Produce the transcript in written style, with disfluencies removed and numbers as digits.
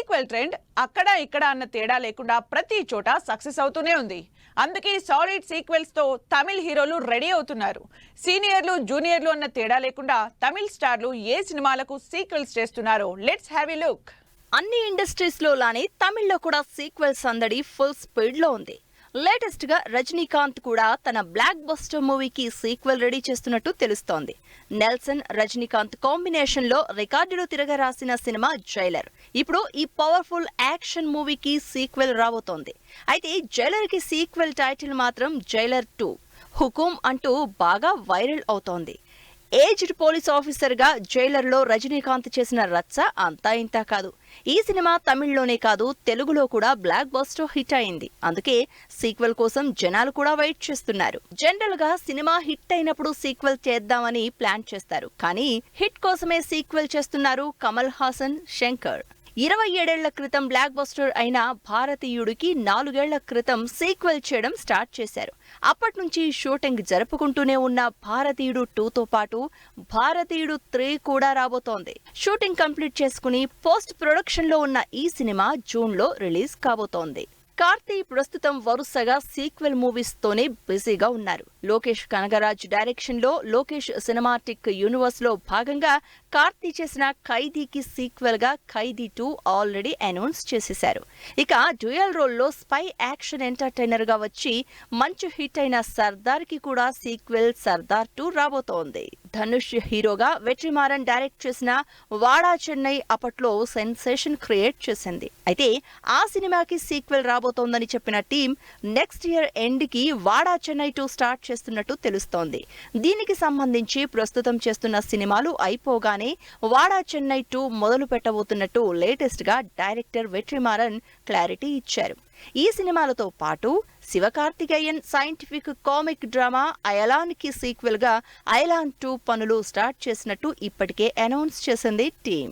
Sequel trend అక్కడ ఇక్కడ అన్న తేడా లేకుండా ప్రతి చోట సక్సెస్ అవుతూనే ఉంది. అందుకే సాలిడ్ సీక్వెల్స్ తో తమిళ హీరోలు రెడీ అవుతున్నారు. సీనియర్లు జూనియర్లు అన్న తేడా లేకుండా తమిళ స్టార్లు ఏ సినిమాలకు సీక్వెల్స్ చేస్తున్నారో లెట్స్ హ్యావ్ ఎ లుక్. అన్ని ఇండస్ట్రీస్ లో లానే తమిళ్లో కూడా సీక్వెల్స్ అందడి ఫుల్ స్పీడ్ లో ఉంది. లేటెస్ట్ గా రజనీకాంత్ కూడా తన బ్లాక్ బస్టర్ మూవీకి సీక్వెల్ రెడీ చేస్తున్నట్టు తెలుస్తోంది. నెల్సన్ రజనీకాంత్ కాంబినేషన్ లో రికార్డులు తిరగరాసిన సినిమా జైలర్. ఇప్పుడు ఈ పవర్ఫుల్ యాక్షన్ మూవీకి సీక్వెల్ రాబోతోంది. అయితే జైలర్ కి సీక్వెల్ టైటిల్ మాత్రం జైలర్ 2 హుకుం అంటూ బాగా వైరల్ అవుతోంది. ఏజ్డ్ పోలీస్ ఆఫీసర్ గా జైలర్ లో రజనీకాంత్ చేసిన రచ్చ అంతా ఇంతా కాదు. ఈ సినిమా తమిళ్లోనే కాదు తెలుగులో కూడా బ్లాక్ బస్టర్ హిట్ అయింది. అందుకే సీక్వెల్ కోసం జనాలు కూడా వెయిట్ చేస్తున్నారు. జనరల్ గా సినిమా హిట్ అయినప్పుడు సీక్వెల్ చేద్దామని ప్లాన్ చేస్తారు. కానీ హిట్ కోసమే సీక్వెల్ చేస్తున్నారు కమల్ హాసన్, శంకర్. 27 ఏళ్ల క్రితం బ్లాక్ బస్టర్ అయిన భారతీయుడికి 4 ఏళ్ల క్రితం సీక్వెల్ చేయడం స్టార్ట్ చేశారు. అప్పటి నుంచి షూటింగ్ జరుపుకుంటూనే ఉన్న భారతీయుడు 2తో పాటు భారతీయుడు 3 కూడా రాబోతోంది. షూటింగ్ కంప్లీట్ చేసుకుని పోస్ట్ ప్రొడక్షన్ లో ఉన్న ఈ సినిమా జూన్ లో రిలీజ్ కాబోతోంది. కార్తీ ప్రస్తుతం వరుసగా సీక్వెల్ మూవీస్ తోనే బిజీగా ఉన్నారు. లోకేష్ కనగరాజ్ డైరెక్షన్ లో లోకేష్ సినిమాటిక్ యూనివర్స్ లో భాగంగా కార్తీ చేసిన ఖైదీకి సీక్వెల్ గా ఖైదీ 2 ఆల్రెడీ అనౌన్స్ చేసేశారు. ఇక డ్యూయల్ రోల్ లో స్పై యాక్షన్ ఎంటర్టైనర్ గా వచ్చి మంచి హిట్ అయిన సర్దార్ కి కూడా సీక్వెల్ సర్దార్ 2 రాబోతోంది. ధనుష్ హీరోగా వెట్రిమారన్ డైరెక్ట్ చేసిన వాడా చెన్నై అప్పట్లో సెన్సేషన్ క్రియేట్ చేసింది. అయితే ఆ సినిమాకి సీక్వెల్ రాబోతోందని చెప్పిన టీం నెక్స్ట్ ఇయర్ ఎండ్ కి వాడా చెన్నై 2 స్టార్ట్ చేస్తున్నట్టు తెలుస్తోంది. దీనికి సంబంధించి ప్రస్తుతం చేస్తున్న సినిమాలు అయిపోగానే వాడా చెన్నై 2 మొదలు పెట్టబోతున్నట్టు లేటెస్ట్ గా డైరెక్టర్ వెట్రిమారన్ క్లారిటీ ఇచ్చారు. ఈ సినిమాలతో పాటు Sivakarthikeyan scientific comic drama Ayalaan కి సీక్వెల్ గా అయలాన్ 2 పనులు స్టార్ట్ చేసినట్టు ఇప్పటికే అనౌన్స్ చేసింది టీం.